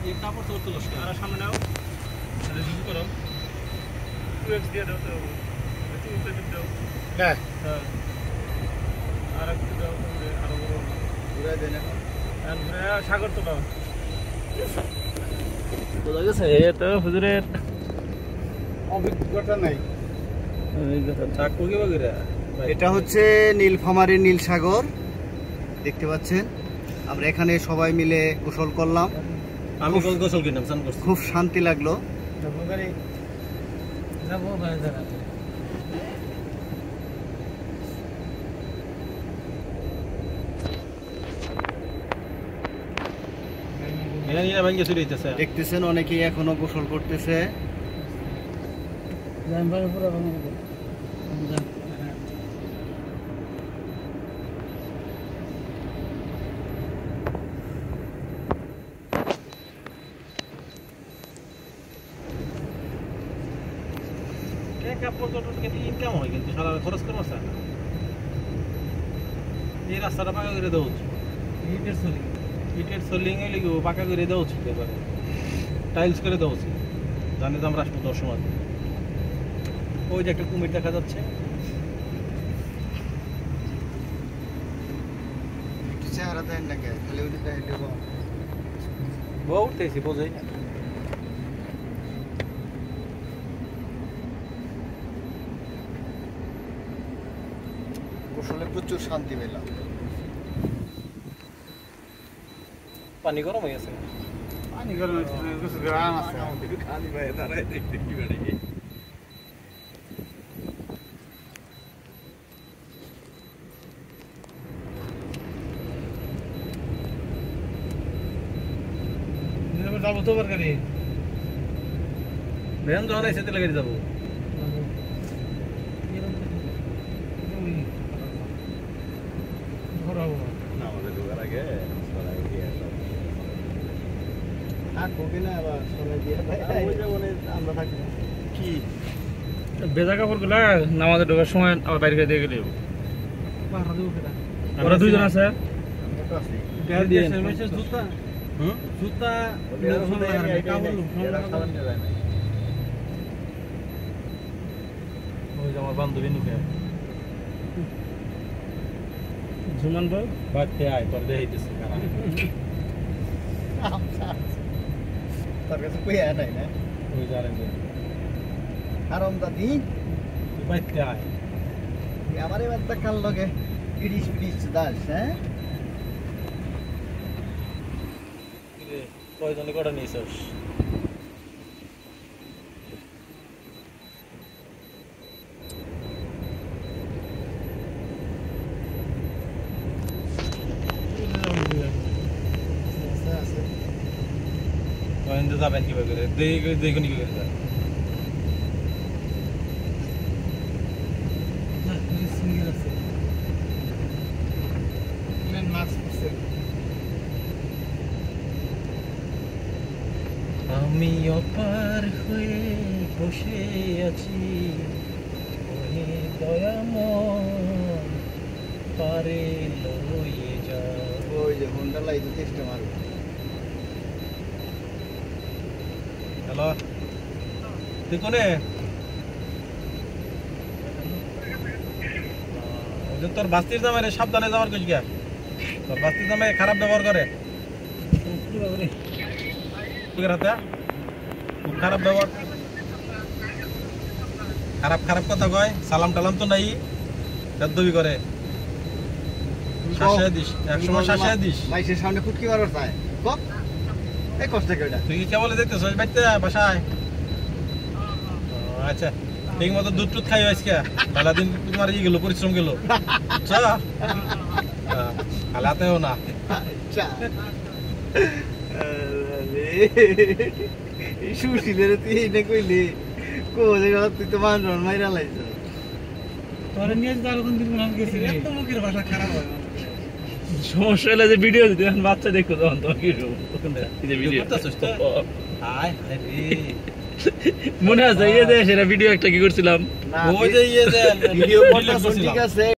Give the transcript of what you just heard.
এই কাপড় তো তুলস আর সামনে নাও তাহলে জুম করো 2x দিয়ে দাও তো তুলতে দাও হ্যাঁ আর একটু দাও আরো বড় ঘুরে দেন আর সাগর তো দাও বোঝা গেছে তো হুজুরের অভিজ্ঞতা নাই। এটা হচ্ছে নীলফামারীর নীলসাগর দেখতে পাচ্ছেন। আমরা এখানে সবাই মিলে গোসল করলাম, আমি গোসল কিনলাম, স্নান করছি, খুব শান্তি লাগলো। দেখতেছেন অনেকেই এখনো গোসল করতেছে। ইনকাম হয় কিন্তু সারা খরচ করে মাসা এই রাস্তাটা পাকা করে দেওয়া উচিত, ইটের সোলিং হইলে কি পাকা করে দেওয়া উচিত, এবারে টাইলস করে দেওয়া উচিত। জানি তো আমরা আসবো 10 সময়। ওই যে একটা কুমির দেখা যাচ্ছে, চেহারা দেন না কেন, খালি ওইটা দেখাইলে বউ উঠতেছি বোঝাই না। গোসলে প্রচুর শান্তি পেলাম। পানি গরম হয়ে গেছে, পানি গরম হয়েছে, গ্রাম আছে খালি ভাই দাঁড়ায় দেখতে কি বেড়ে গিয়ে যাবো তো বারকারি ভ্যান যখন এসে তেলে গাড়ি যাবো। আমাদের ঢোকার আগে কি বেজা কাপড় গুলা নামাজে ঢোকার সময় আবার বাইরে দিয়ে গেলে ওরা দুইজন আছে। আমার বান্ধবী নুকে জুমান ভাই বাড়তে আয় তোর দেখাইতেছে তার কাছে কই আয় নাই না ওই জানেন আরাম দাদি বাড়তে আয় আমার এবার কাল লগে ইডিশ পিডিশ দাস। হ্যাঁ কয়জনে কটা নিয়েছিস? যাবেন কিভাবে করে দেখুন কি করে আমি অপার হয়ে বসে আছি, ওহে দয়াময় পারে লইয়ে যা। ওই যে হোন্ডা লাইতে চেষ্টা মারবে। হ্যালো, তুই কোনে? তোর বাস্তির জামাই সাবধানে যাওয়ার কইস গা, তোর বাস্তির জামাই খারাপ ব্যবহার করে, খুব খারাপ ব্যবহার, খারাপ খারাপ কথা কয়, সালাম টালাম তো নাই, বেদবি করে। শাসায় দিস, একসময় শাসায় দিস। মাইসের সামনে ফুটকি মারার চায় এই কষ্ট কেউটা। তুই কি কেবল দেখতেছিস বাড়িতে বাসায়? আচ্ছা ঠিক মতো দুধ টুধ খাই আজকে, মেলা দিন তোমার ইয়ে গেল, পরিশ্রম গেল, হালাতেও না। সুশীলের তুই এনে কইলি তুই তো মান মাইরা লাইছ। সমস্যা হলে যে ভিডিও দিতে বাচ্চা দেখো তখন তোমার কি মনে আছে ইয়ে সেটা ভিডিও একটা কি করছিলাম, ভিডিও ঠিক আছে।